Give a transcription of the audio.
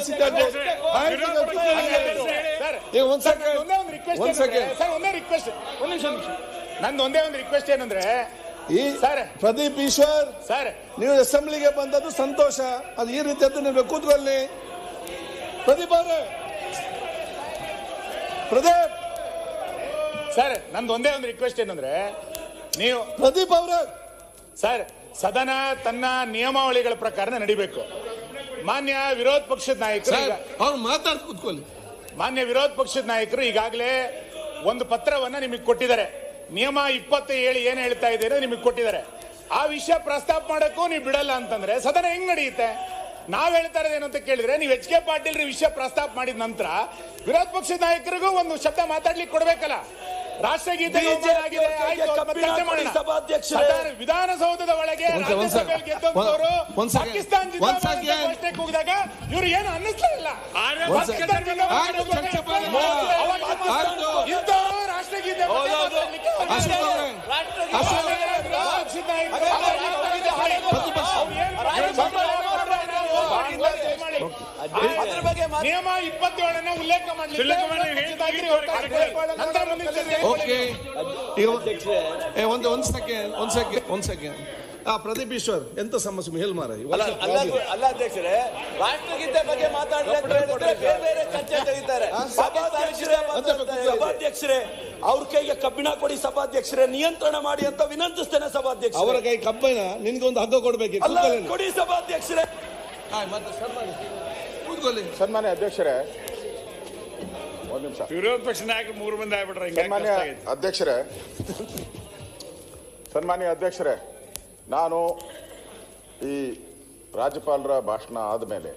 ಸಿಕ್ಕಾಗಿ ನಂದು ಒಂದೇ ಒಂದು ರಿಕ್ವೆಸ್ಟ್ ಏನಂದ್ರೆ ಈ ಪ್ರದೀಪ್ ಈಶ್ವರ್ ಸರ್, ನೀವು ಅಸೆಂಬ್ಲಿಗೆ ಬಂದದ್ದು ಸಂತೋಷ. ಅದು ಈ ರೀತಿಯದ್ದು ನೀವು ಕೂತ್ಕೊಳ್ಳಿ. ಪ್ರದೀಪ್ ಅವರೇ, ಪ್ರದೀಪ್ ಸರ್, ನಂದು ಒಂದೇ ಒಂದು ರಿಕ್ವೆಸ್ಟ್ ಏನಂದ್ರೆ ನೀವು ಪ್ರದೀಪ್ ಅವರೇ ಸರ್, ಸದನ ತನ್ನ ನಿಯಮಾವಳಿಗಳ ಪ್ರಕಾರ ನಡಿಬೇಕು. ಮಾನ್ಯ ವಿರೋಧ ಪಕ್ಷದ ನಾಯಕರು ಅವ್ರು ಮಾತಾಡ್ ಕೂತ್ಕೊಳ್ಳಿ. ಮಾನ್ಯ ವಿರೋಧ ಪಕ್ಷದ ನಾಯಕರು ಈಗಾಗಲೇ ಒಂದು ಪತ್ರವನ್ನ ನಿಮಗೆ ಕೊಟ್ಟಿದ್ದಾರೆ. ನಿಯಮ 27 ಏನ್ ಹೇಳ್ತಾ ಇದ್ದೀರಾ ನಿಮಗೆ ಕೊಟ್ಟಿದ್ದಾರೆ. ಆ ವಿಷಯ ಪ್ರಸ್ತಾಪ ಮಾಡಕ್ಕೂ ನೀವು ಬಿಡಲ್ಲ ಅಂತಂದ್ರೆ ಸದನ ಹೆಂಗ್ ನಡೆಯುತ್ತೆ? ನಾವ್ ಹೇಳ್ತಾ ಇರೋದೇನು ಅಂತ ಕೇಳಿದ್ರೆ, ನೀವು ಎಚ್ ಕೆ ಪಾಟೀಲ್ ವಿಷಯ ಪ್ರಸ್ತಾಪ ಮಾಡಿದ ನಂತರ ವಿರೋಧ ಪಕ್ಷದ ನಾಯಕರಿಗೂ ಒಂದು ಶಬ್ದ ಮಾತಾಡ್ಲಿಕ್ಕೆ ಕೊಡ್ಬೇಕಲ್ಲ. ರಾಷ್ಟ್ರಗೀತೆ ವಿಧಾನಸೌಧದ ಒಳಗೆ ಗೆದ್ದವರು ಪಾಕಿಸ್ತಾನ ಕೂಗಿದಾಗ ಇವ್ರು ಏನು ಅನ್ನಿಸ್ಲಿಲ್ಲ. ರಾಷ್ಟ್ರಗೀತೆ ನಿಯಮ 27 ಉಲ್ಲೇಖ ಒಂದ್ ಸೆಕೆಂಡ್. ಪ್ರದೀಪ್ ಈಶ್ವರ್ ಎಂತ ಸಮಸ್ಯೆ ಹೇಳಿ ಮಾರ. ಅಲ್ಲ ಅಧ್ಯಕ್ಷರೇ, ರಾಷ್ಟ್ರಗೀತೆ ಬಗ್ಗೆ ಚರ್ಚೆ ತೆಗಿತಾರೆ. ಸಭಾಧ್ಯಕ್ಷರೇ, ಅವ್ರ ಕೈಗೆ ಕಬ್ಬಿಣ ಕೊಡಿ ಸಭಾಧ್ಯಕ್ಷರೇ, ನಿಯಂತ್ರಣ ಮಾಡಿ ಅಂತ ವಿನಂತಿಸ್ತೇನೆ ಸಭಾಧ್ಯಕ್ಷ. ಅವರ ಕೈ ಕಬ್ಬಿಣ, ನಿನ್ಗೊಂದು ಹಗ್ಗ ಕೊಡ್ಬೇಕು. ಕೊಡಿ ಸಭಾಧ್ಯಕ್ಷರೇ. ಸನ್ಮಾನ್ಯ ಅಧ್ಯಕ್ಷರೇ, ಒಂದು ನಿಮಿಷ. ವಿರೋಧ ಪಕ್ಷ ನಾಯಕರು 3 ಮಂದಿ ಆಗ್ಬಿಟ್ರೆ ಸನ್ಮಾನ್ಯ ಅಧ್ಯಕ್ಷರೇ, ನಾನು ಈ ರಾಜ್ಯಪಾಲರ ಭಾಷಣ ಆದಮೇಲೆ